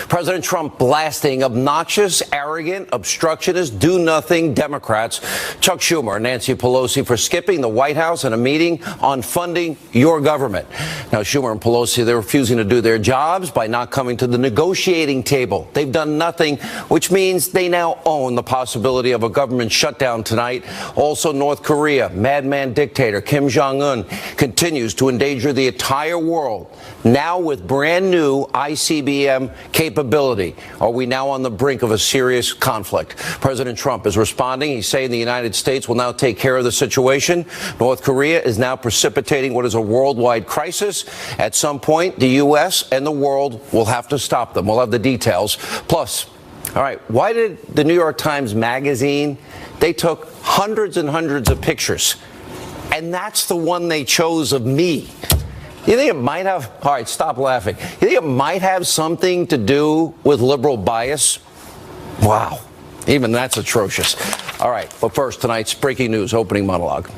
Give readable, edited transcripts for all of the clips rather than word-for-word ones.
President Trump blasting obnoxious, arrogant, obstructionist, do-nothing Democrats, Chuck Schumer and Nancy Pelosi, for skipping the White House in a meeting on funding your government. Now, Schumer and Pelosi, they're refusing to do their jobs by not coming to the negotiating table. They've done nothing, which means they now own the possibility of a government shutdown tonight. Also, North Korea, madman dictator Kim Jong-un continues to endanger the entire world, now with brand new ICBM capability. Are we now on the brink of a serious conflict? President Trump is responding. He's saying the United States will now take care of the situation. North Korea is now precipitating what is a worldwide crisis. At some point, the U.S. and the world will have to stop them. We'll have the details. Plus, all right, why did the New York Times Magazine, they took hundreds and hundreds of pictures, and that's the one they chose of me? You think it might have, all right, stop laughing. You think it might have something to do with liberal bias? Wow, even that's atrocious. All right, but first, tonight's breaking news opening monologue.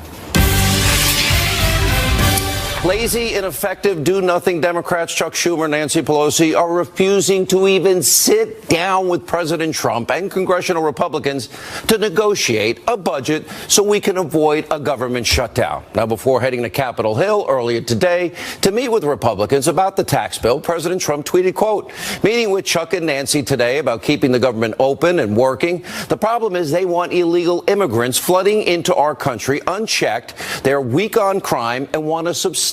Lazy, ineffective, do-nothing Democrats Chuck Schumer and Nancy Pelosi are refusing to even sit down with President Trump and congressional Republicans to negotiate a budget so we can avoid a government shutdown. Now, before heading to Capitol Hill earlier today to meet with Republicans about the tax bill, President Trump tweeted, quote, meeting with Chuck and Nancy today about keeping the government open and working. The problem is they want illegal immigrants flooding into our country unchecked. They're weak on crime and want to substantially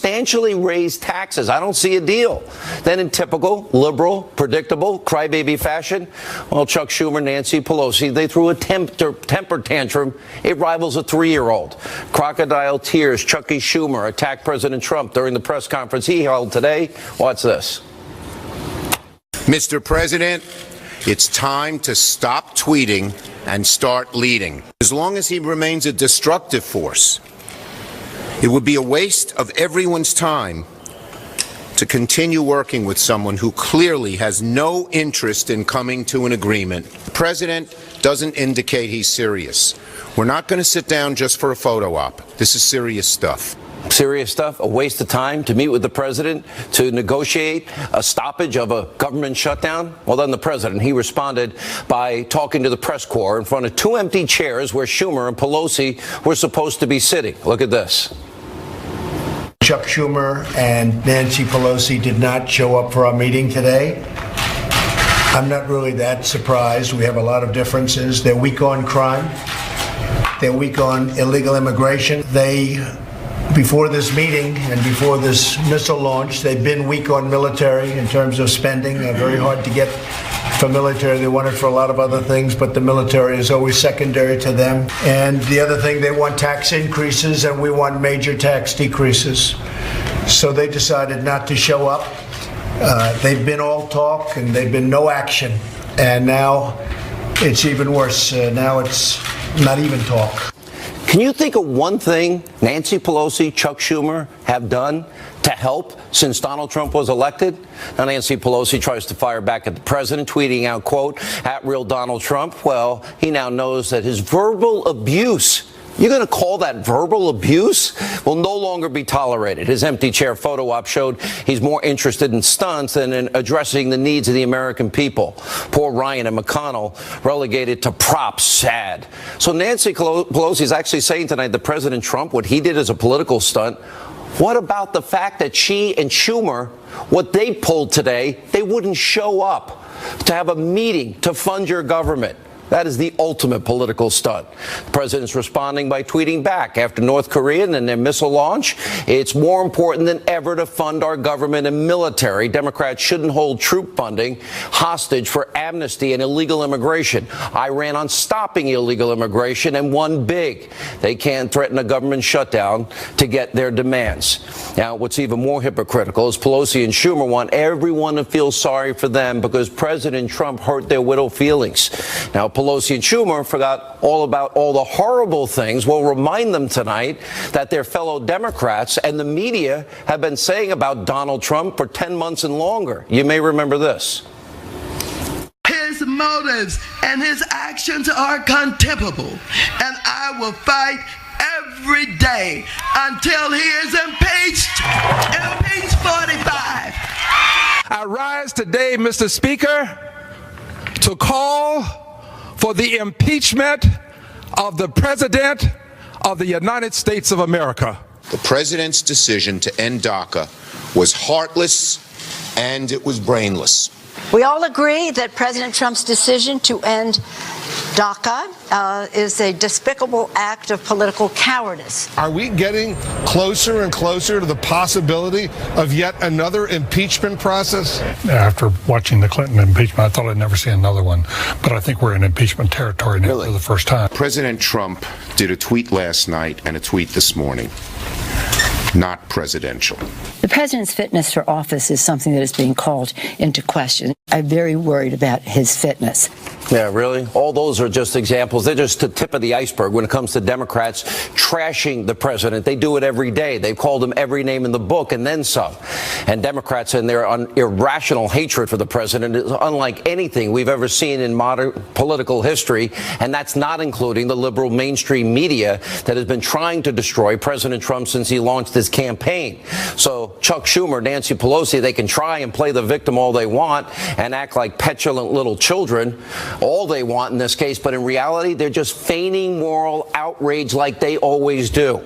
raise taxes. I don't see a deal. Then in typical liberal, predictable, crybaby fashion, well, Chuck Schumer, Nancy Pelosi, they threw a temper tantrum. It rivals a 3-year-old. Crocodile tears. Chucky Schumer attacked President Trump during the press conference he held today. Watch this. Mr. President, it's time to stop tweeting and start leading. As long as he remains a destructive force, it would be a waste of everyone's time to continue working with someone who clearly has no interest in coming to an agreement. The president doesn't indicate he's serious. We're not going to sit down just for a photo op. This is serious stuff. Serious stuff, a waste of time to meet with the president to negotiate a stoppage of a government shutdown? Well, then the president, he responded by talking to the press corps in front of 2 empty chairs where Schumer and Pelosi were supposed to be sitting. Look at this. Chuck Schumer and Nancy Pelosi did not show up for our meeting today. I'm not really that surprised. We have a lot of differences. They're weak on crime. They're weak on illegal immigration. Before this meeting and before this missile launch, they've been weak on military in terms of spending. Very hard to get for military. They want it for a lot of other things, but the military is always secondary to them. And the other thing, they want tax increases, and we want major tax decreases. So they decided not to show up. They've been all talk, and they've been no action. And now it's even worse. Now it's not even talk. Can you think of one thing Nancy Pelosi, Chuck Schumer have done to help since Donald Trump was elected? Now, Nancy Pelosi tries to fire back at the president, tweeting out, quote, at real Donald Trump. Well, he now knows that his verbal abuse, you're going to call that verbal abuse, will no longer be tolerated. His empty chair photo op showed he's more interested in stunts than in addressing the needs of the American people. Poor Ryan and McConnell relegated to props. Sad. So Nancy Pelosi is actually saying tonight that President Trump, what he did is a political stunt. What about the fact that she and Schumer, what they pulled today, they wouldn't show up to have a meeting to fund your government? That is the ultimate political stunt. The president's responding by tweeting back after North Korea and their missile launch. It's more important than ever to fund our government and military. Democrats shouldn't hold troop funding hostage for amnesty and illegal immigration. I ran on stopping illegal immigration and won big. They can't threaten a government shutdown to get their demands. Now, what's even more hypocritical is Pelosi and Schumer want everyone to feel sorry for them because President Trump hurt their widow feelings. Now, Pelosi and Schumer forgot all about all the horrible things. We'll remind them tonight that their fellow Democrats and the media have been saying about Donald Trump for 10 months and longer. You may remember this. His motives and his actions are contemptible, and I will fight every day until he is impeached. Impeach 45. I rise today, Mr. Speaker, to call for the impeachment of the President of the United States of America. The president's decision to end DACA was heartless and it was brainless. We all agree that President Trump's decision to end DACA is a despicable act of political cowardice. Are we getting closer and closer to the possibility of yet another impeachment process? After watching the Clinton impeachment, I thought I'd never see another one. But I think we're in impeachment territory now for the first time. President Trump did a tweet last night and a tweet this morning. Not presidential. The president's fitness for office is something that is being called into question. I'm very worried about his fitness. Yeah, really? All those are just examples. They're just the tip of the iceberg when it comes to Democrats trashing the president. They do it every day. They've called him every name in the book and then some. And Democrats and their irrational hatred for the president is unlike anything we've ever seen in modern political history. And that's not including the liberal mainstream media that has been trying to destroy President Trump since he launched his campaign. So Chuck Schumer, Nancy Pelosi, they can try and play the victim all they want and act like petulant little children. All they want in this case, but in reality, they're just feigning moral outrage like they always do.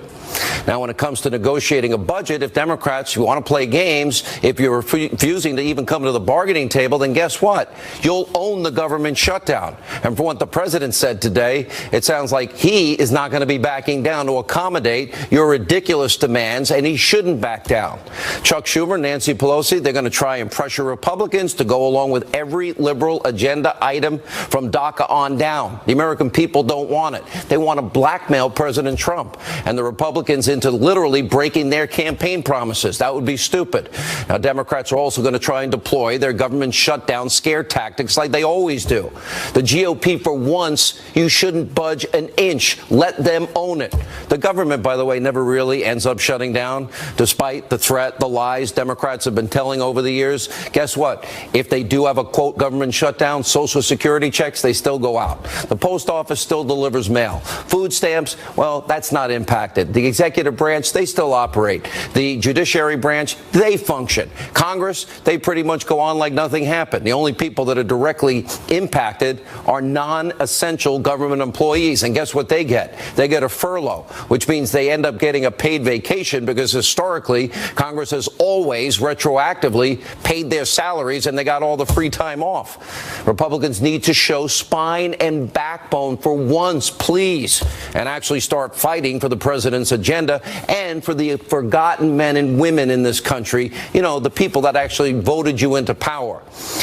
Now, when it comes to negotiating a budget, if Democrats want to play games, if you're refusing to even come to the bargaining table, then guess what? You'll own the government shutdown. And from what the president said today, it sounds like he is not going to be backing down to accommodate your ridiculous demands, and he shouldn't back down. Chuck Schumer, Nancy Pelosi, they're going to try and pressure Republicans to go along with every liberal agenda item from DACA on down. The American people don't want it. They want to blackmail President Trump and the Republicans into literally breaking their campaign promises. That would be stupid. Now, Democrats are also going to try and deploy their government shutdown scare tactics like they always do. The GOP, for once, you shouldn't budge an inch. Let them own it. The government, by the way, never really ends up shutting down, despite the threat, the lies Democrats have been telling over the years. Guess what? If they do have a, quote, government shutdown, Social Security checks, they still go out. The post office still delivers mail. Food stamps, well, that's not impacted. The executive branch, they still operate. The judiciary branch, they function. Congress, they pretty much go on like nothing happened. The only people that are directly impacted are non-essential government employees. And guess what they get? They get a furlough, which means they end up getting a paid vacation because historically, Congress has always retroactively paid their salaries and they got all the free time off. Republicans need to show spine and backbone for once, please, and actually start fighting for the president's agenda and for the forgotten men and women in this country, you know, the people that actually voted you into power.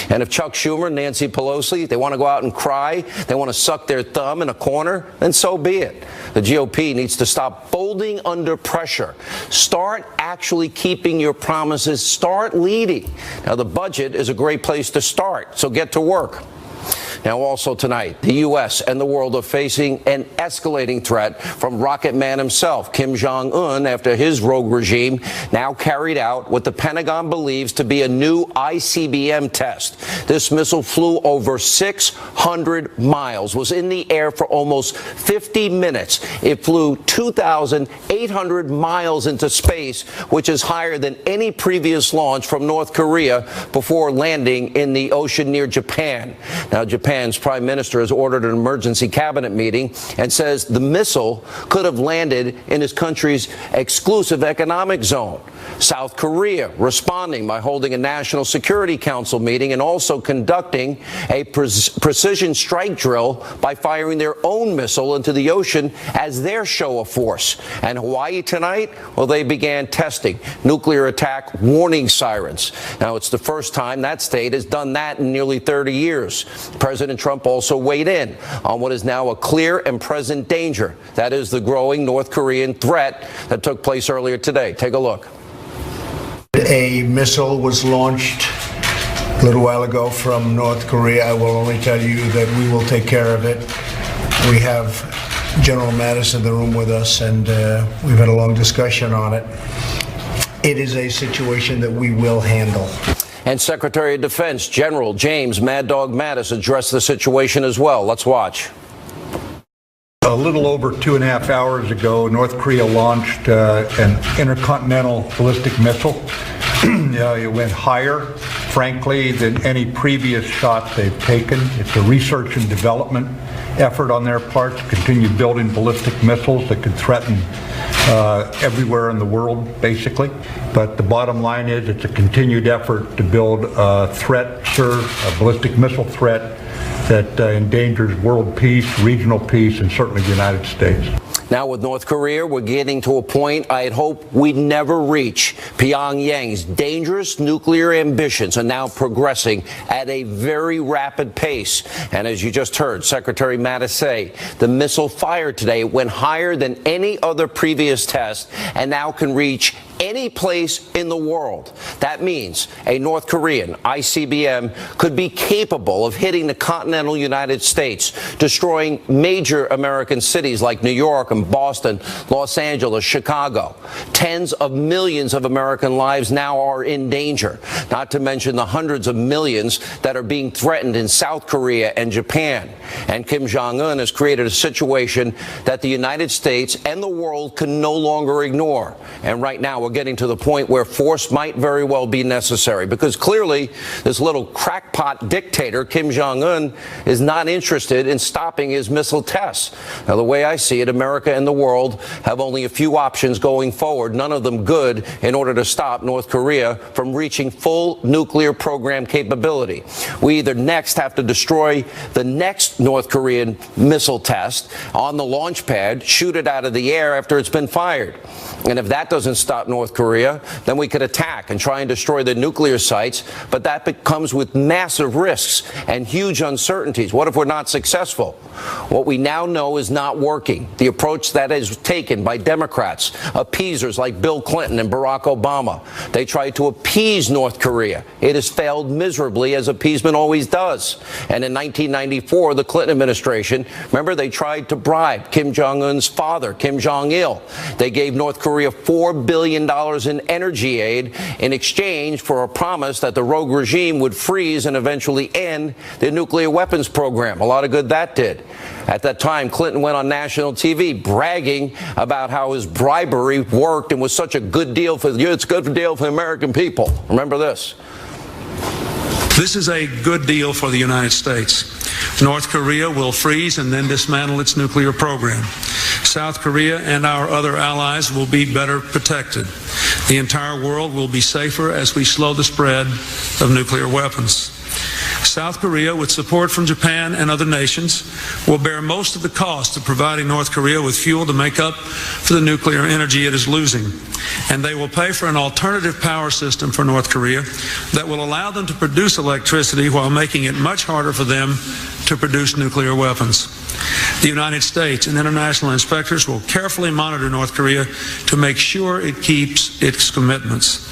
And if Chuck Schumer, Nancy Pelosi, they want to go out and cry, they want to suck their thumb in a corner, then so be it. The GOP needs to stop folding under pressure. Start actually keeping your promises. Start leading. Now, the budget is a great place to start, so get to work. Now, also tonight, the U.S. and the world are facing an escalating threat from Rocket Man himself, Kim Jong-un, after his rogue regime now carried out what the Pentagon believes to be a new ICBM test. This missile flew over 600 miles, was in the air for almost 50 minutes. It flew 2,800 miles into space, which is higher than any previous launch from North Korea before landing in the ocean near Japan. Now, Japan's prime minister has ordered an emergency cabinet meeting and says the missile could have landed in his country's exclusive economic zone. South Korea responding by holding a National Security Council meeting and also conducting a precision strike drill by firing their own missile into the ocean as their show of force. And Hawaii tonight, well, they began testing nuclear attack warning sirens. Now, it's the first time that state has done that in nearly 30 years. President Trump also weighed in on what is now a clear and present danger. That is the growing North Korean threat that took place earlier today. Take a look. A missile was launched a little while ago from North Korea. I will only tell you that we will take care of it. We have General Mattis in the room with us, and we've had a long discussion on it. It is a situation that we will handle. And Secretary of Defense General James Mad Dog Mattis addressed the situation as well. Let's watch. A little over 2.5 hours ago, North Korea launched an intercontinental ballistic missile. It went higher frankly, than any previous shot they've taken. It's a research and development effort on their part to continue building ballistic missiles that could threaten everywhere in the world, basically. But the bottom line is it's a continued effort to build a threat, a ballistic missile threat that endangers world peace, regional peace, and certainly the United States. Now with North Korea, we're getting to a point I'd hope we'd never reach. Pyongyang's dangerous nuclear ambitions are now progressing at a very rapid pace. And as you just heard Secretary Mattis say, the missile fired today went higher than any other previous test and now can reach any place in the world. That means a North Korean ICBM could be capable of hitting the continental United States, destroying major American cities like New York and Boston, Los Angeles, Chicago. Tens of millions of American lives now are in danger, not to mention the hundreds of millions that are being threatened in South Korea and Japan. And Kim Jong-un has created a situation that the United States and the world can no longer ignore. And right now, we're getting to the point where force might very well be necessary, because clearly this little crackpot dictator, Kim Jong-un, is not interested in stopping his missile tests. Now, the way I see it, America and the world have only a few options going forward, none of them good, in order to stop North Korea from reaching full nuclear program capability. We either next have to destroy the next North Korean missile test on the launch pad, shoot it out of the air after it's been fired. And if that doesn't stop North Korea, then we could attack and try and destroy the nuclear sites. But that comes with massive risks and huge uncertainties. What if we're not successful? What we now know is not working. The approach that is taken by Democrats, appeasers like Bill Clinton and Barack Obama. They tried to appease North Korea. It has failed miserably, as appeasement always does. And in 1994, the Clinton administration, remember, they tried to bribe Kim Jong-un's father, Kim Jong-il. They gave North Korea $4 billion in energy aid in exchange for a promise that the rogue regime would freeze and eventually end the nuclear weapons program. A lot of good that did. At that time, Clinton went on national TV bragging about how his bribery worked and was such a good deal for it's a good deal for the American people. Remember this. This is a good deal for the United States. North Korea will freeze and then dismantle its nuclear program. South Korea and our other allies will be better protected. The entire world will be safer as we slow the spread of nuclear weapons. South Korea, with support from Japan and other nations, will bear most of the cost of providing North Korea with fuel to make up for the nuclear energy it is losing. And they will pay for an alternative power system for North Korea that will allow them to produce electricity while making it much harder for them to produce nuclear weapons. The United States and international inspectors will carefully monitor North Korea to make sure it keeps its commitments.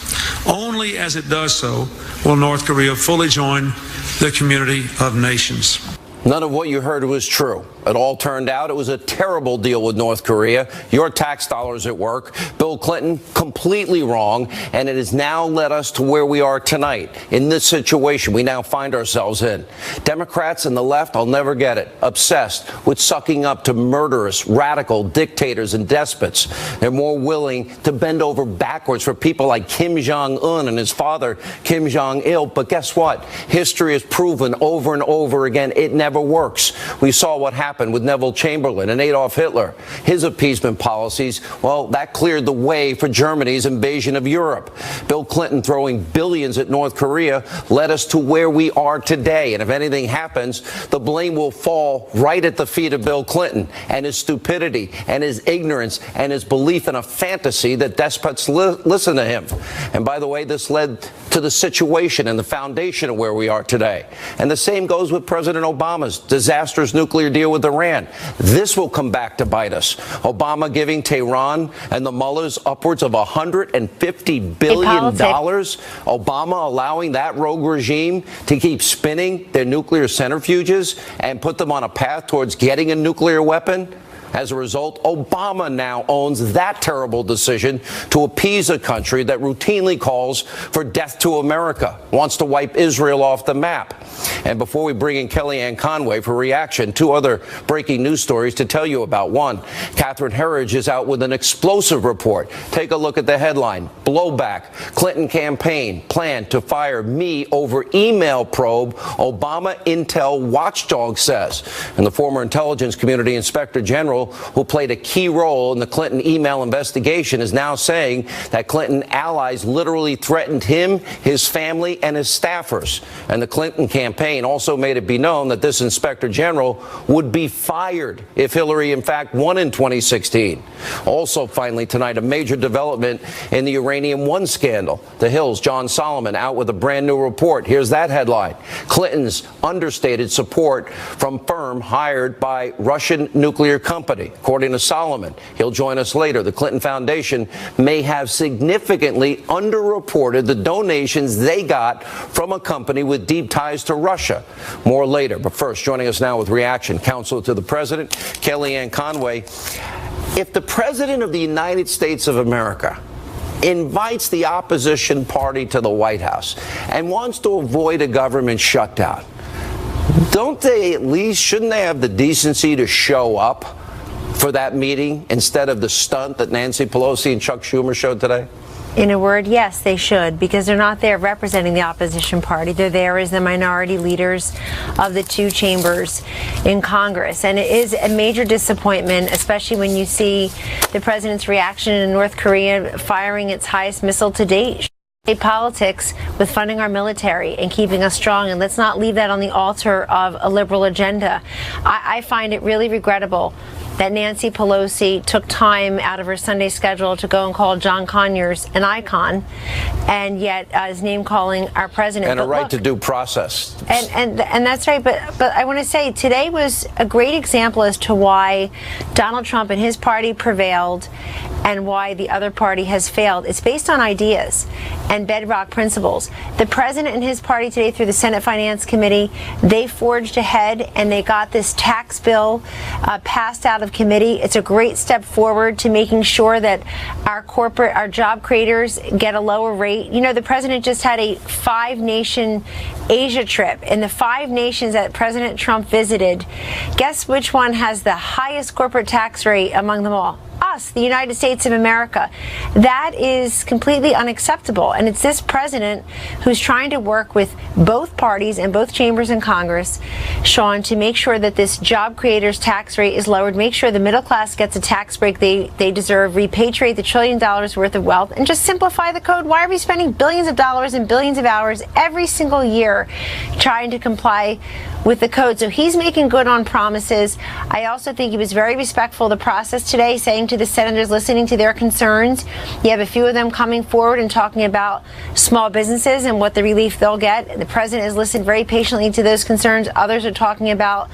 Only as it does so will North Korea fully join the community of nations. None of what you heard was true. It all turned out it was a terrible deal with North Korea. Your tax dollars at work. Bill Clinton, completely wrong. And it has now led us to where we are tonight. In this situation we now find ourselves in. Democrats and the left, I'll never get it, obsessed with sucking up to murderous, radical dictators and despots. They're more willing to bend over backwards for people like Kim Jong-un and his father, Kim Jong-il. But guess what? History has proven over and over again it never works. We saw what happened with Neville Chamberlain and Adolf Hitler. His appeasement policies, well, that cleared the way for Germany's invasion of Europe. Bill Clinton throwing billions at North Korea led us to where we are today. And if anything happens, the blame will fall right at the feet of Bill Clinton and his stupidity and his ignorance and his belief in a fantasy that despots listen to him. And by the way, this led to the situation and the foundation of where we are today. And the same goes with President Obama's disastrous nuclear deal with Iran. This will come back to bite us. Obama giving Tehran and the mullahs upwards of $150 billion. Obama allowing that rogue regime to keep spinning their nuclear centrifuges and put them on a path towards getting a nuclear weapon. As a result, Obama now owns that terrible decision to appease a country that routinely calls for death to America, wants to wipe Israel off the map. And before we bring in Kellyanne Conway for reaction, two other breaking news stories to tell you about. One, Catherine Herridge is out with an explosive report. Take a look at the headline. Blowback. Clinton campaign planned to fire me over email probe, Obama intel watchdog says. And the former intelligence community inspector general who played a key role in the Clinton email investigation is now saying that Clinton allies literally threatened him, his family, and his staffers. And the Clinton campaign also made it be known that this inspector general would be fired if Hillary, in fact, won in 2016. Also, finally, tonight, a major development in the Uranium One scandal. The Hill's John Solomon out with a brand new report. Here's that headline. Clinton's understated support from firm hired by Russian nuclear company. According to Solomon, he'll join us later. The Clinton Foundation may have significantly underreported the donations they got from a company with deep ties to Russia. More later. But first, joining us now with reaction, counsel to the president, Kellyanne Conway. If the president of the United States of America invites the opposition party to the White House and wants to avoid a government shutdown, shouldn't they have the decency to show up for that meeting instead of the stunt that Nancy Pelosi and Chuck Schumer showed today? In a word, yes, they should, because they're not there representing the opposition party. They're there as the minority leaders of the two chambers in Congress. And it is a major disappointment, especially when you see the president's reaction in North Korea firing its highest missile to date. Politics with funding our military and keeping us strong, and let's not leave that on the altar of a liberal agenda. I find it really regrettable that Nancy Pelosi took time out of her Sunday schedule to go and call John Conyers an icon, and yet is name-calling our president. And a right to due process. And that's right, but I want to say today was a great example as to why Donald Trump and his party prevailed and why the other party has failed. It's based on ideas and bedrock principles. The president and his party today, through the Senate Finance Committee, they forged ahead and they got this tax bill passed out of committee. It's a great step forward to making sure that our job creators get a lower rate. You know, the president just had a 5-nation Asia trip. In the 5 nations that President Trump visited, guess which one has the highest corporate tax rate among them all? Us, the United States of America. That is completely unacceptable. And it's this president who's trying to work with both parties and both chambers in Congress, Sean, to make sure that this job creators tax rate is lowered, make sure the middle class gets a tax break they deserve, repatriate the $1 trillion worth of wealth, and just simplify the code. Why are we spending billions of dollars and billions of hours every single year trying to comply with the code? So he's making good on promises. I also think he was very respectful of the process today, saying to the senators, listening to their concerns. You have a few of them coming forward and talking about small businesses and what the relief they'll get. The president has listened very patiently to those concerns. Others are talking about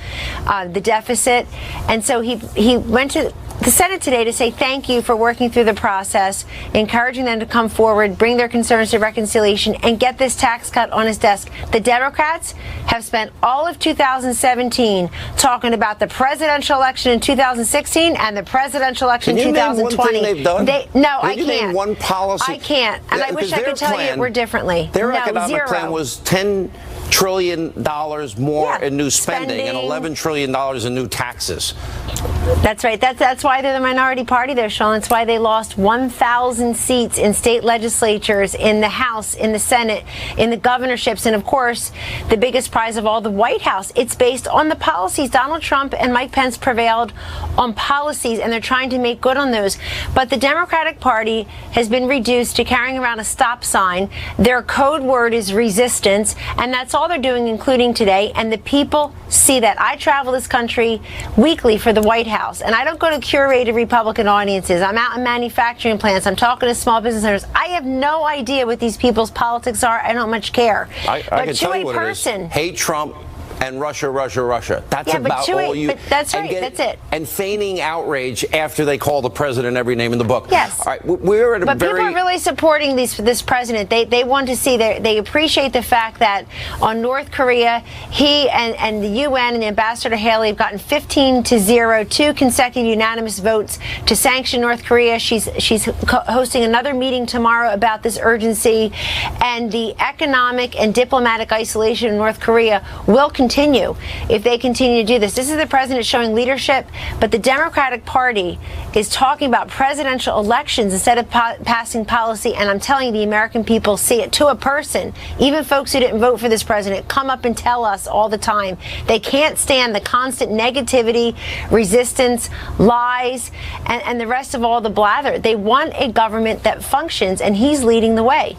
the deficit. And so he went to the Senate today to say thank you for working through the process, encouraging them to come forward, bring their concerns to reconciliation, and get this tax cut on his desk. The Democrats have spent all of 2017 talking about the presidential election in 2016 and the presidential election in 2020. Can you name one thing they've done? I can't. Name one policy? I can't. And I wish I could tell you it were differently. Their economic plan was $10 trillion more in new spending and $11 trillion in new taxes. That's right. That's why they're the minority party there, Sean. That's why they lost 1,000 seats in state legislatures, in the House, in the Senate, in the governorships, and of course, the biggest prize of all, the White House. It's based on the policies. Donald Trump and Mike Pence prevailed on policies, and they're trying to make good on those. But the Democratic Party has been reduced to carrying around a stop sign. Their code word is resistance, and that's all they're doing, including today. And the people see that. I travel this country weekly for the White House, and I don't go to curated Republican audiences. I'm out in manufacturing plants. I'm talking to small business owners. I have no idea what these people's politics are. I don't much care. I can tell you what it is. Hate Trump, and Russia, Russia, Russia. That's Yeah, but about Chewy, all you. but that's and right, that's it. And feigning outrage after they call the president every name in the book. Yes. All right, we're at a But very. people are really supporting this president. They want to see, they appreciate the fact that on North Korea, he and the UN and the Ambassador Haley have gotten 15-0, 2 consecutive unanimous votes to sanction North Korea. She's hosting another meeting tomorrow about this urgency, and the economic and diplomatic isolation in North Korea will continue if they continue to do this. This is the president showing leadership, but the Democratic Party is talking about presidential elections instead of passing policy, and I'm telling you, the American people see it to a person. Even folks who didn't vote for this president come up and tell us all the time they can't stand the constant negativity, resistance, lies, and the rest of all the blather. They want a government that functions, and he's leading the way.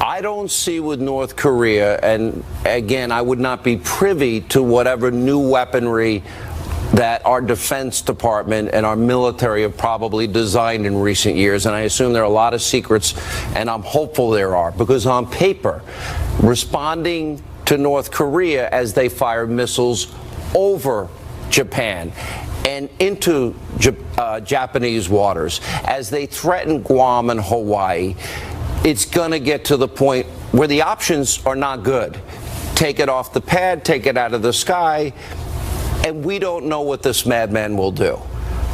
I don't see with North Korea, and again, I would not be privy to whatever new weaponry that our Defense Department and our military have probably designed in recent years, and I assume there are a lot of secrets, and I'm hopeful there are, because on paper, responding to North Korea as they fire missiles over Japan and into Japanese waters, as they threaten Guam and Hawaii, it's going to get to the point where the options are not good. Take it off the pad, take it out of the sky, and we don't know what this madman will do.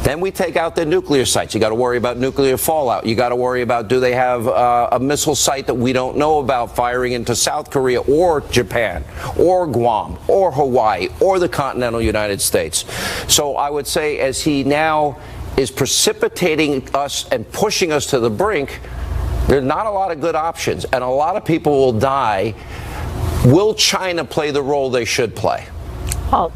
Then we take out the nuclear sites. You got to worry about nuclear fallout. You got to worry about, do they have a missile site that we don't know about firing into South Korea or Japan or Guam or Hawaii or the continental United States? So I would say, as he now is precipitating us and pushing us to the brink, there's not a lot of good options, and a lot of people will die. Will China play the role they should play? Well,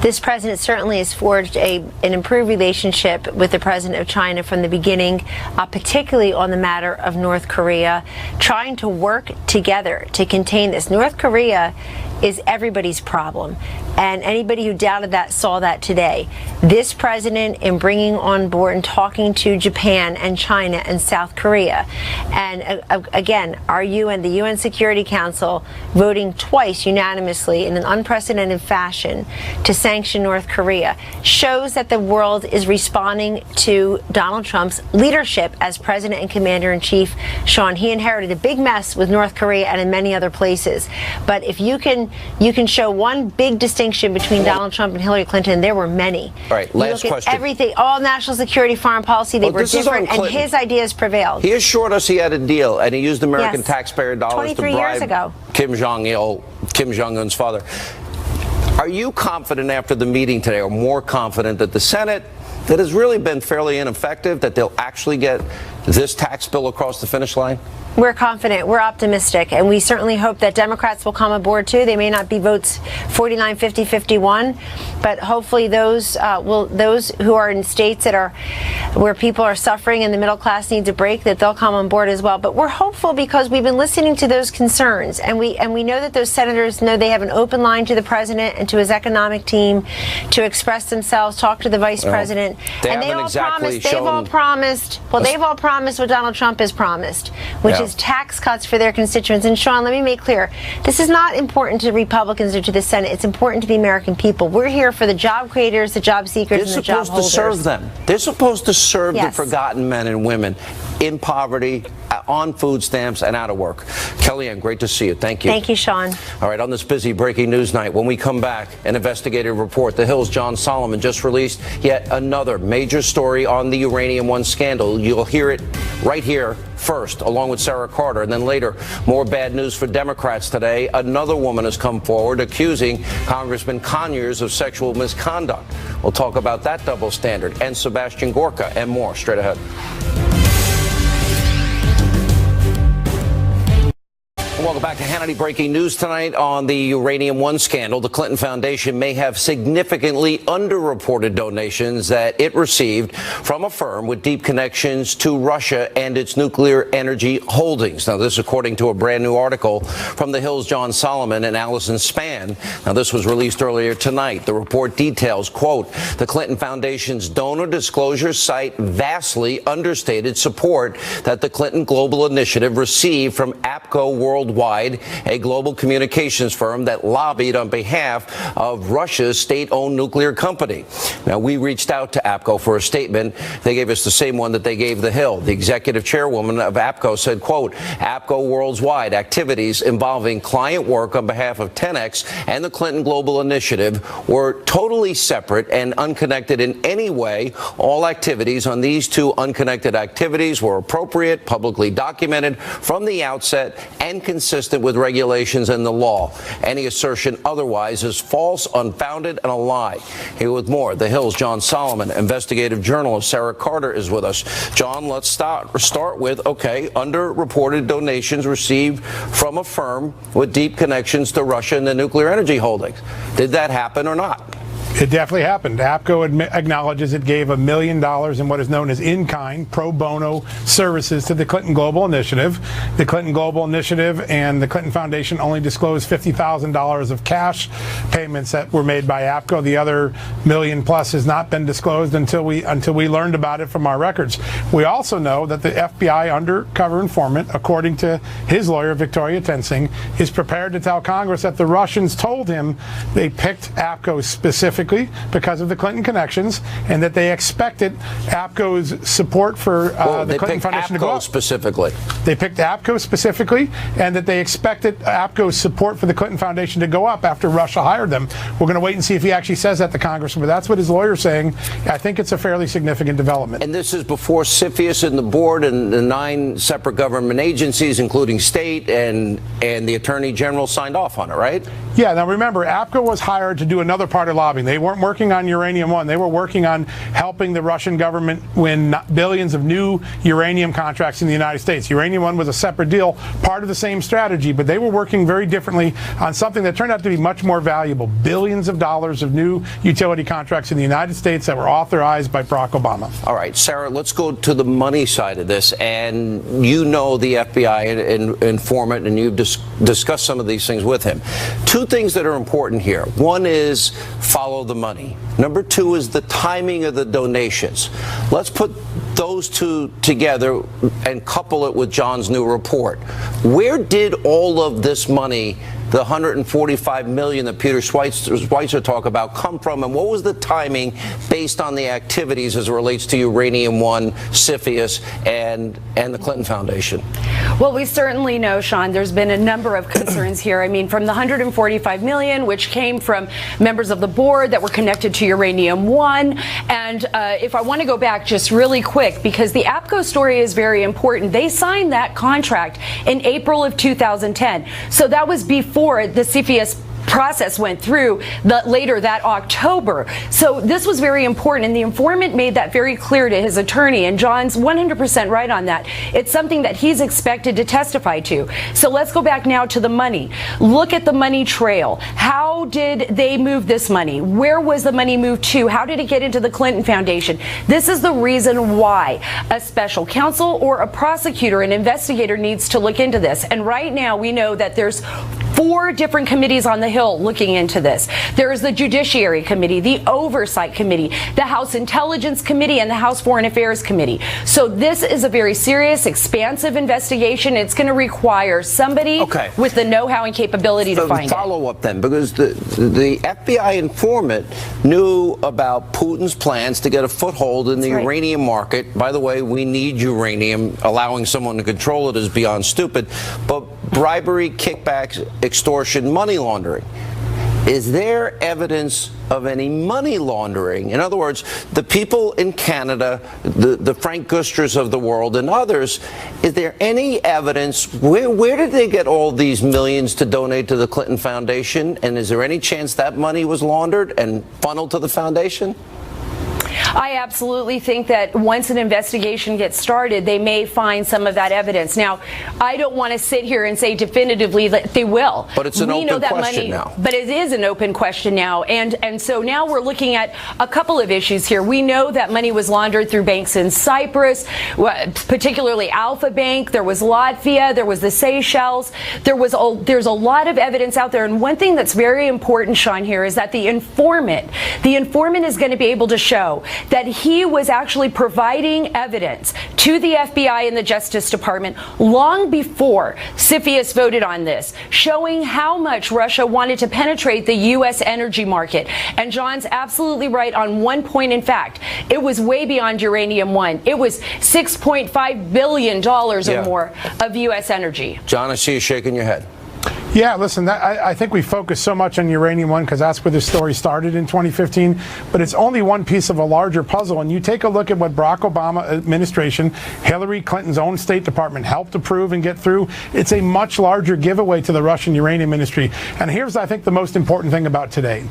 this president certainly has forged an improved relationship with the president of China from the beginning, particularly on the matter of North Korea, trying to work together to contain this. North Korea is everybody's problem, and anybody who doubted that saw that today. This president, in bringing on board and talking to Japan and China and South Korea, and again, our UN, the UN Security Council, voting twice unanimously in an unprecedented fashion to sanction North Korea, shows that the world is responding to Donald Trump's leadership as president and commander-in-chief. Sean, he inherited a big mess with North Korea and in many other places. But if you can show one big distinction between Donald Trump and Hillary Clinton, there were many. All right, last question. question. Everything, all national security, foreign policy, they were different, and his ideas prevailed. He assured us he had a deal, and he used American taxpayer dollars to 23 years bribe ago. Kim Jong-un's father. Are you confident after the meeting today, or more confident, that the Senate, that has really been fairly ineffective, that they'll actually get this tax bill across the finish line? We're confident, we're optimistic, and we certainly hope that Democrats will come aboard too. They may not be votes 49, 50, 51, but hopefully those who are in states that are where people are suffering and the middle class needs a break, that they'll come on board as well. But we're hopeful because we've been listening to those concerns, and we know that those senators know they have an open line to the president and to his economic team to express themselves, talk to the vice president, and they've all promised what Donald Trump has promised, which is tax cuts for their constituents. And Sean, let me make clear, this is not important to Republicans or to the Senate. It's important to the American people. We're here for the job creators, the job seekers, and the job holders. They're supposed to serve them. They're supposed to serve the forgotten men and women in poverty, on food stamps, and out of work. Kellyanne, great to see you. Thank you. Thank you, Sean. All right, on this busy breaking news night, when we come back, an investigative report. The Hill's John Solomon just released yet another major story on the Uranium One scandal. You'll hear it right here first, along with Sarah Carter, and then later, more bad news for Democrats today. Another woman has come forward accusing Congressman Conyers of sexual misconduct. We'll talk about that double standard and Sebastian Gorka and more straight ahead. Welcome back to Hannity. Breaking news tonight on the Uranium One scandal. The Clinton Foundation may have significantly underreported donations that it received from a firm with deep connections to Russia and its nuclear energy holdings. Now, this according to a brand new article from the Hill's John Solomon and Allison Spann. Now, this was released earlier tonight. The report details, quote, the Clinton Foundation's donor disclosure site vastly understated support that the Clinton Global Initiative received from APCO Worldwide Worldwide, a global communications firm that lobbied on behalf of Russia's state-owned nuclear company. Now, we reached out to APCO for a statement. They gave us the same one that they gave The Hill. The executive chairwoman of APCO said, quote, APCO Worldwide activities involving client work on behalf of 10X and the Clinton Global Initiative were totally separate and unconnected in any way. All activities on these two unconnected activities were appropriate, publicly documented from the outset, and consistent with regulations and the law. Any assertion otherwise is false, unfounded, and a lie. Here with more, The Hill's John Solomon, investigative journalist Sarah Carter is with us. John, let's start with, okay, underreported donations received from a firm with deep connections to Russia and the nuclear energy holdings. Did that happen or not? It definitely happened. APCO acknowledges it gave $1 million in what is known as in-kind pro bono services to the Clinton Global Initiative. The Clinton Global Initiative and the Clinton Foundation only disclosed $50,000 of cash payments that were made by APCO. The other $1 million plus has not been disclosed until we learned about it from our records. We also know that the FBI undercover informant, according to his lawyer, Victoria Tensing, is prepared to tell Congress that the Russians told him they picked APCO specifically because of the Clinton connections, and that they expected APCO's support for the Clinton Foundation to go up. Specifically. They picked APCO specifically, and that they expected APCO's support for the Clinton Foundation to go up after Russia hired them. We're going to wait and see if he actually says that to Congress, but that's what his lawyer's saying. I think it's a fairly significant development. And this is before CFIUS and the board and the 9 separate government agencies, including state and the Attorney General, signed off on it, right? Yeah, now remember, APCO was hired to do another part of lobbying. They weren't working on Uranium One. They were working on helping the Russian government win billions of new uranium contracts in the United States. Uranium One was a separate deal, part of the same strategy, but they were working very differently on something that turned out to be much more valuable. Billions of dollars of new utility contracts in the United States that were authorized by Barack Obama. All right, Sarah, let's go to the money side of this. And you know the FBI informant, and you've discussed some of these things with him. Two things that are important here. One is follow the money. Number two is the timing of the donations. Let's put those two together and couple it with John's new report. Where did all of this money, the $145 million that Peter Schweitzer talk about, come from, and what was the timing based on the activities as it relates to Uranium One, CFIUS, and the Clinton Foundation? Well, we certainly know, Sean, there's been a number of concerns here. I mean, from the $145 million, which came from members of the board that were connected to Uranium One, and if I want to go back just really quick, because the APCO story is very important, they signed that contract in April of 2010. So that was before the CFIUS process went through later that October. So this was very important, and the informant made that very clear to his attorney, and John's 100% right on that. It's something that he's expected to testify to. So let's go back now to the money. Look at the money trail. How did they move this money? Where was the money moved to? How did it get into the Clinton Foundation? This is the reason why a special counsel or a prosecutor, an investigator, needs to look into this. And right now we know that there's 4 different committees on the Hill looking into this. There is the Judiciary Committee, the Oversight Committee, the House Intelligence Committee, and the House Foreign Affairs Committee. So this is a very serious, expansive investigation. It's going to require somebody with the know-how and capability to find it. Follow up then, because the FBI informant knew about Putin's plans to get a foothold in the uranium market. By the way, we need uranium. Allowing someone to control it is beyond stupid. But bribery, kickbacks, extortion, money laundering. Is there evidence of any money laundering? In other words, the people in Canada, the Frank Gusters of the world and others, is there any evidence? Where did they get all these millions to donate to the Clinton Foundation? And is there any chance that money was laundered and funneled to the foundation? I absolutely think that once an investigation gets started, they may find some of that evidence. Now, I don't want to sit here and say definitively that they will. But it's an open question now. But it is an open question now. And so now we're looking at a couple of issues here. We know that money was laundered through banks in Cyprus, particularly Alpha Bank. There was Latvia. There was the Seychelles. There's a lot of evidence out there. And one thing that's very important, Sean, here is that the informant is going to be able to show that he was actually providing evidence to the FBI and the Justice Department long before CFIUS voted on this, showing how much Russia wanted to penetrate the U.S. energy market. And John's absolutely right on one point. In fact, it was way beyond uranium one. It was $6.5 billion or more of U.S. energy. John, I see you shaking your head. Yeah, listen, I think we focus so much on uranium one because that's where this story started in 2015, but it's only one piece of a larger puzzle. And you take a look at what Barack Obama administration, Hillary Clinton's own State Department helped approve and get through. It's a much larger giveaway to the Russian uranium industry. And here's, I think, the most important thing about today.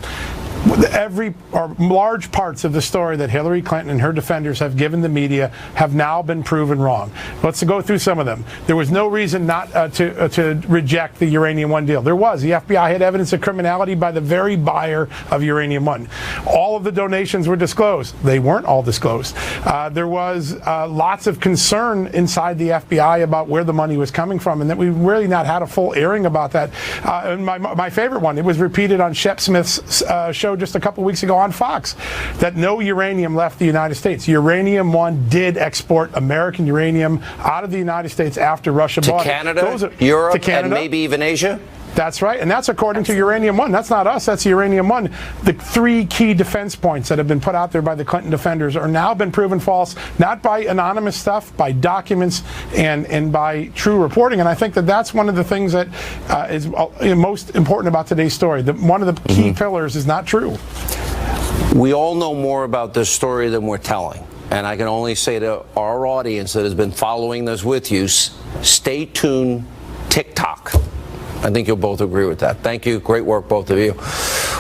Large parts of the story that Hillary Clinton and her defenders have given the media have now been proven wrong. Let's go through some of them. There was no reason not to reject the Uranium One deal. There was. The FBI had evidence of criminality by the very buyer of Uranium One. All of the donations were disclosed. They weren't all disclosed. There was lots of concern inside the FBI about where the money was coming from, and that we've really not had a full airing about that. And my favorite one, it was repeated on Shep Smith's show just a couple weeks ago on Fox, that no uranium left the United States. Uranium One did export American uranium out of the United States after Russia bought Canada, it. Europe, to Canada, and maybe even Asia? That's right, and that's according to Uranium One. That's not us, that's Uranium One. The three key defense points that have been put out there by the Clinton defenders are now been proven false, not by anonymous stuff, by documents and by true reporting. And I think that that's one of the things that is most important about today's story. One of the key pillars is not true. We all know more about this story than we're telling. And I can only say to our audience that has been following this with you, stay tuned, TikTok. I think you'll both agree with that. Thank you. Great work, both of you.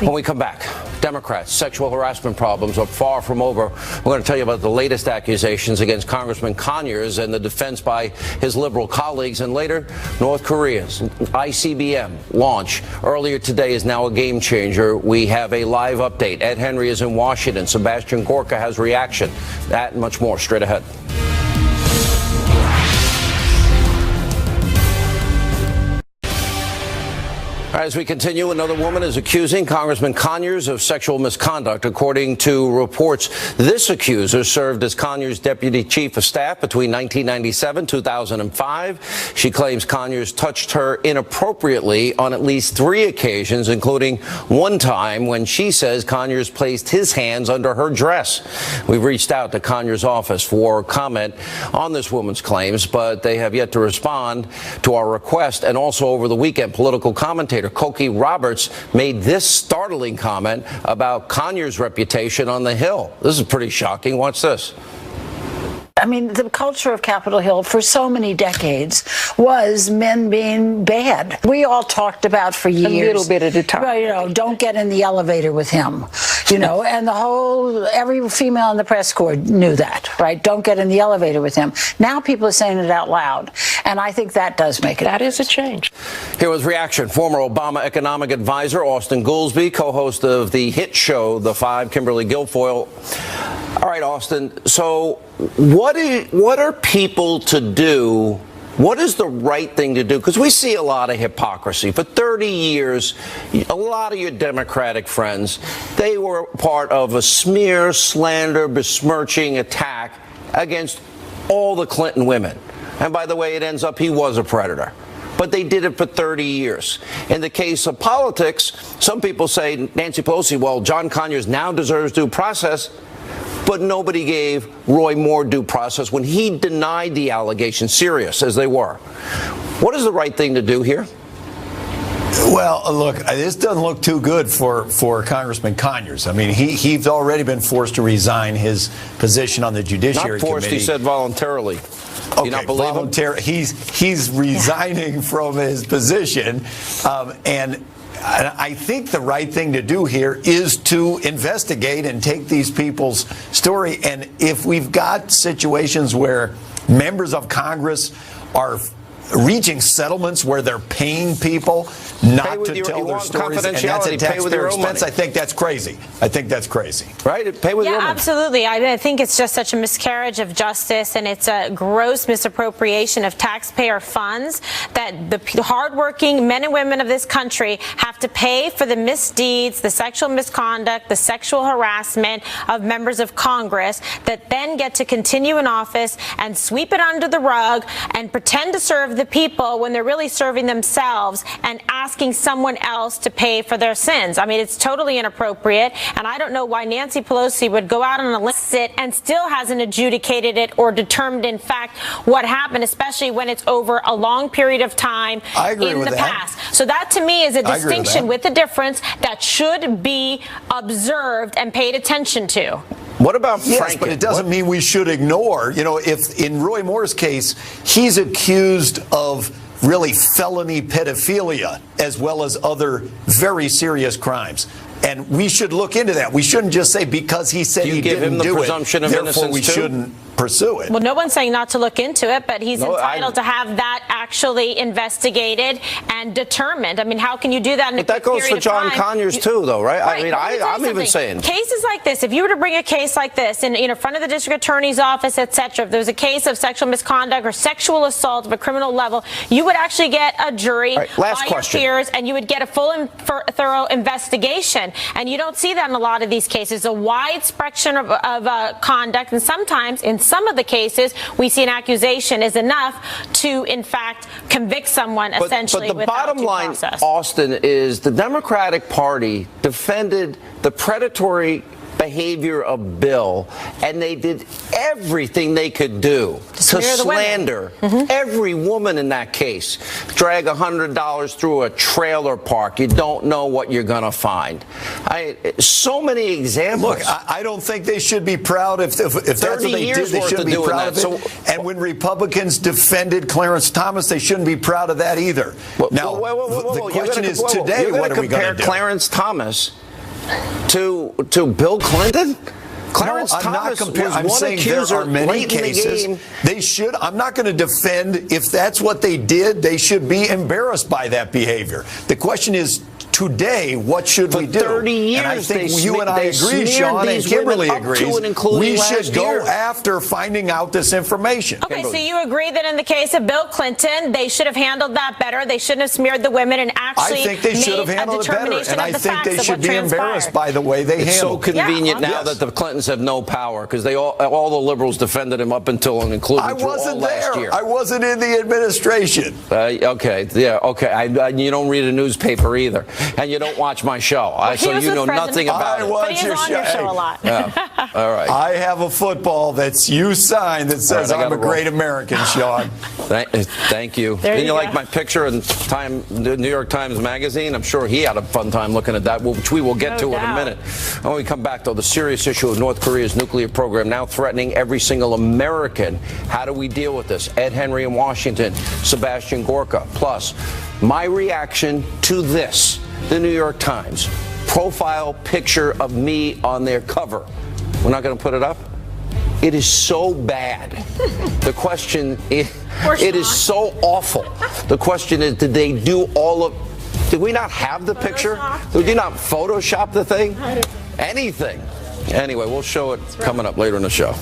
When we come back, Democrats' sexual harassment problems are far from over. We're going to tell you about the latest accusations against Congressman Conyers and the defense by his liberal colleagues. And later, North Korea's ICBM launch earlier today is now a game changer. We have a live update. Ed Henry is in Washington. Sebastian Gorka has reaction. That and much more straight ahead. As we continue, another woman is accusing Congressman Conyers of sexual misconduct. According to reports, this accuser served as Conyers' deputy chief of staff between 1997 and 2005. She claims Conyers touched her inappropriately on at least 3 occasions, including one time when she says Conyers placed his hands under her dress. We've reached out to Conyers' office for comment on this woman's claims, but they have yet to respond to our request. And also over the weekend, political commentator Cokie Roberts made this startling comment about Conyers' reputation on the Hill. This is pretty shocking. Watch this. I mean, the culture of Capitol Hill for so many decades was men being bad. We all talked about for years. A little bit at a time. You know, don't get in the elevator with him. You know, and every female in the press corps knew that, right? Don't get in the elevator with him. Now people are saying it out loud. And I think that does make it. That is a change. Here was reaction. Former Obama economic advisor Austin Goolsbee, co-host of the hit show The Five, Kimberly Guilfoyle. All right, Austin. So what are people to do? What is the right thing to do? Because we see a lot of hypocrisy. For 30 years, a lot of your Democratic friends, they were part of a smear, slander, besmirching attack against all the Clinton women. And by the way, it ends up he was a predator. But they did it for 30 years. In the case of politics, some people say, Nancy Pelosi, well, John Conyers now deserves due process. But nobody gave Roy Moore due process when he denied the allegations, serious as they were. What is the right thing to do here? Well, look, this doesn't look too good for Congressman Conyers. I mean, he's already been forced to resign his position on the Judiciary Committee. Not forced, he said voluntarily. Okay, you not believe him? He's resigning from his position, and I think the right thing to do here is to investigate and take these people's story. And if we've got situations where members of Congress are reaching settlements where they're paying people not to tell their stories, and that's at taxpayer expense. I think that's crazy. I think that's crazy. Right? Pay with your money. Absolutely. I think it's just such a miscarriage of justice, and it's a gross misappropriation of taxpayer funds that the hardworking men and women of this country have to pay for the misdeeds, the sexual misconduct, the sexual harassment of members of Congress that then get to continue in office and sweep it under the rug and pretend to serve the people when they're really serving themselves and asking someone else to pay for their sins. I mean, it's totally inappropriate, and I don't know why Nancy Pelosi would go out on a list and still hasn't adjudicated it or determined, in fact, what happened, especially when it's over a long period of time in the past. So that, to me, is a distinction with a difference that should be observed and paid attention to. What about Frank? But it doesn't mean we should ignore. You know, if in Roy Moore's case, he's accused of really felony pedophilia as well as other very serious crimes. And we should look into that. We shouldn't just say because he said he didn't do it, therefore we shouldn't pursue it. Well, no one's saying not to look into it, but he's entitled to have that actually investigated and determined. I mean, how can you do that in a quick period of time? That goes for John Conyers too, though, right? I mean, I'm even saying cases like this. If you were to bring a case like this in front of the district attorney's office, etc., if there was a case of sexual misconduct or sexual assault of a criminal level, you would actually get a jury by your peers, and you would get a full and thorough investigation. And you don't see that in a lot of these cases. A wide spectrum of conduct, and sometimes in some of the cases, we see an accusation is enough to, in fact, convict someone essentially but the bottom line, Austin, is the Democratic Party defended the predatory behavior of Bill, and they did everything they could do to slander every woman in that case. Drag $100 through a trailer park. You don't know what you're going to find. So many examples. Look, I don't think they should be proud if that's what they did. They shouldn't be proud of it. And when Republicans defended Clarence Thomas, they shouldn't be proud of that either. Now, the question is today, what are we going to do? Clarence Thomas to Bill Clinton? Clarence Thomas was I'm one saying accuser there are many late in the cases. game. They should. I'm not going to defend if that's what they did. They should be embarrassed by that behavior. The question is, today, what should we do? 30 years, and I think you and I agree, Sean, and Kimberly agrees, we should go after finding out this information. Okay, so you agree that in the case of Bill Clinton, they should have handled that better. They shouldn't have smeared the women and actually I think they should have handled it better, and I think they should be embarrassed by the way they handled it. It's so convenient now that the Clintons have no power because all the liberals defended him up until and including I wasn't last year. I wasn't in the administration. Okay, yeah, okay. You don't read a newspaper either. And you don't watch my show, so you know nothing about it. But he is on your show a lot. Yeah. All right. I have a football that's you signed that says I'm a great American, Sean. Thank you. Didn't you like my picture in the New York Times Magazine? I'm sure he had a fun time looking at that, which we will get to in a minute. When we come back, though, the serious issue of North Korea's nuclear program now threatening every single American. How do we deal with this? Ed Henry in Washington, Sebastian Gorka. Plus, my reaction to this. The New York Times profile picture of me on their cover. We're not going to put it up. It is so bad. The question is, it is so awful. The question is, did they do did we not have the picture? Did we not Photoshop the thing? Anything. Anyway, we'll show it coming up later in the show.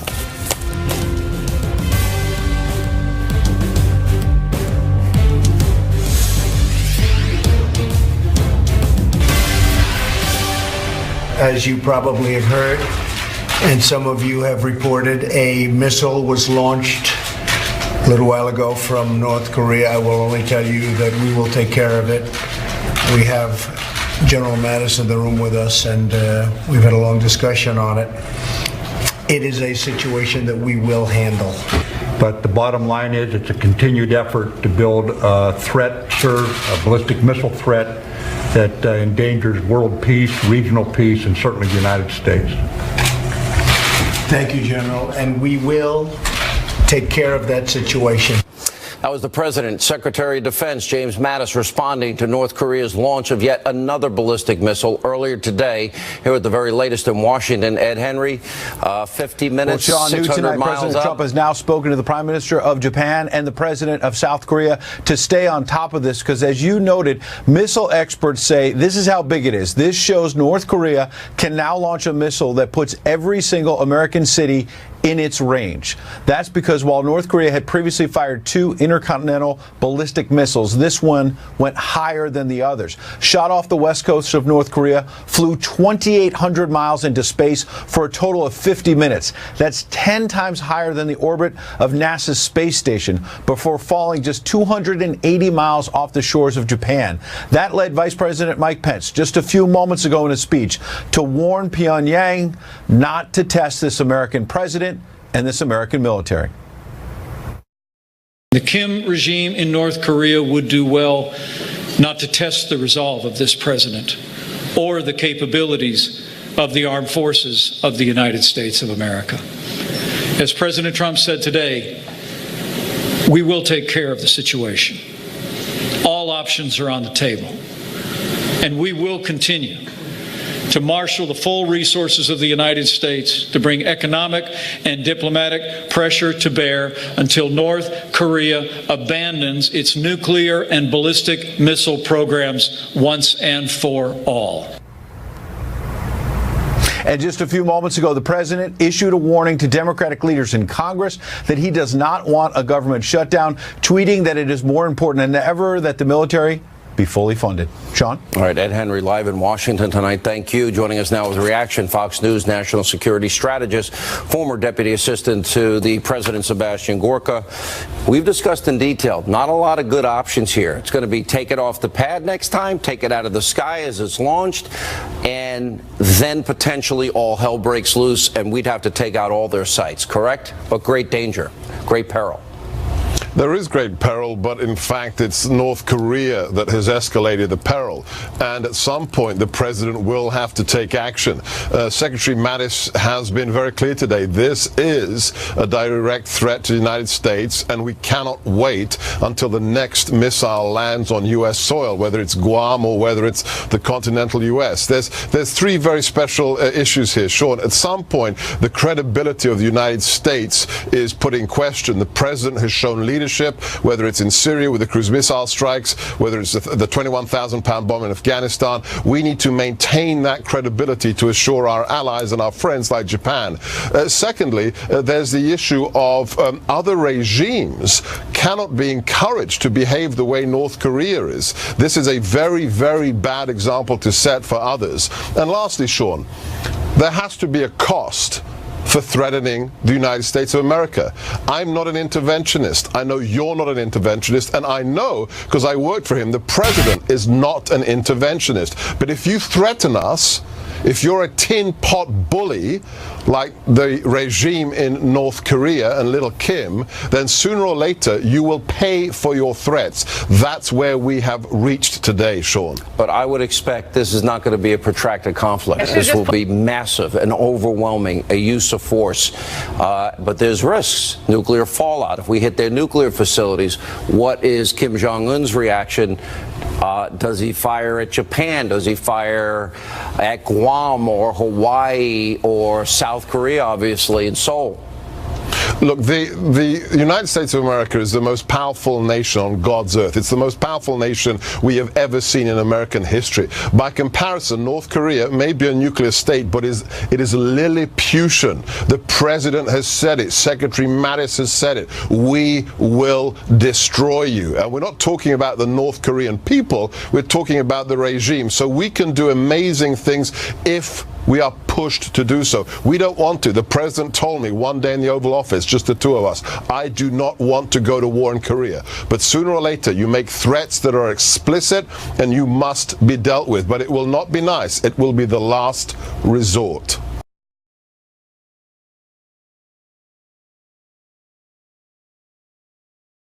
As you probably have heard, and some of you have reported, a missile was launched a little while ago from North Korea. I will only tell you that we will take care of it. We have General Mattis in the room with us, and we've had a long discussion on it. It is a situation that we will handle. But the bottom line is it's a continued effort to build a threat, a ballistic missile threat that endangers world peace, regional peace, and certainly the United States. Thank you, General. And we will take care of that situation. That was the president, Secretary of Defense James Mattis responding to North Korea's launch of yet another ballistic missile earlier today. Here at the very latest in Washington, Ed Henry, 50 minutes, well, Sean, 600 miles President up. Trump has now spoken to the Prime Minister of Japan and the President of South Korea to stay on top of this because, as you noted, missile experts say this is how big it is. This shows North Korea can now launch a missile that puts every single American city in its range. That's because while North Korea had previously fired 2 intercontinental ballistic missiles, this one went higher than the others. Shot off the west coast of North Korea, flew 2,800 miles into space for a total of 50 minutes. That's 10 times higher than the orbit of NASA's space station before falling just 280 miles off the shores of Japan. That led Vice President Mike Pence just a few moments ago in a speech to warn Pyongyang not to test this American president and this American military. The Kim regime in North Korea would do well not to test the resolve of this president or the capabilities of the armed forces of the United States of America. As President Trump said today, we will take care of the situation. All options are on the table, and we will continue to marshal the full resources of the United States to bring economic and diplomatic pressure to bear until North Korea abandons its nuclear and ballistic missile programs once and for all. And just a few moments ago, the president issued a warning to Democratic leaders in Congress that he does not want a government shutdown, tweeting that it is more important than ever that the military be fully funded. Sean? All right, Ed Henry live in Washington tonight. Thank you. Joining us now with a reaction, Fox News national security strategist, former deputy assistant to the president, Sebastian Gorka. We've discussed in detail, not a lot of good options here. It's going to be take it off the pad next time, take it out of the sky as it's launched, and then potentially all hell breaks loose and we'd have to take out all their sites, correct? But great danger, great peril. There is great peril, but in fact it's North Korea that has escalated the peril. And at some point the president will have to take action. Secretary Mattis has been very clear today. This is a direct threat to the United States, and we cannot wait until the next missile lands on U.S. soil, whether it's Guam or whether it's the continental U.S. There's 3 very special issues here, Sean. At some point, the credibility of the United States is put in question. The president has shown leadership, whether it's in Syria with the cruise missile strikes, whether it's the 21,000-pound bomb in Afghanistan. We need to maintain that credibility to assure our allies and our friends like Japan. Secondly, there's the issue of other regimes cannot be encouraged to behave the way North Korea is. This is a very, very bad example to set for others. And lastly, Sean, there has to be a cost for threatening the United States of America. I'm not an interventionist. I know you're not an interventionist, and I know, because I worked for him, the president is not an interventionist. But if you threaten us, if you're a tin pot bully like the regime in North Korea and little Kim, then sooner or later you will pay for your threats. That's where we have reached today, Sean. But I would expect this is not going to be a protracted conflict. This will be massive and overwhelming, a use of force. But there's risks, nuclear fallout. If we hit their nuclear facilities, what is Kim Jong-un's reaction? Does he fire at Japan? Does he fire at Guam or Hawaii or South Korea, obviously, and Seoul? Look, the United States of America is the most powerful nation on God's earth. It's the most powerful nation we have ever seen in American history. By comparison, North Korea may be a nuclear state, but it is Lilliputian. The president has said it. Secretary Mattis has said it. We will destroy you. And we're not talking about the North Korean people. We're talking about the regime. So we can do amazing things if we are pushed to do so. We don't want to. The president told me one day in the Oval Office, just the 2 of us, I do not want to go to war in Korea. But sooner or later, you make threats that are explicit and you must be dealt with. But it will not be nice. It will be the last resort.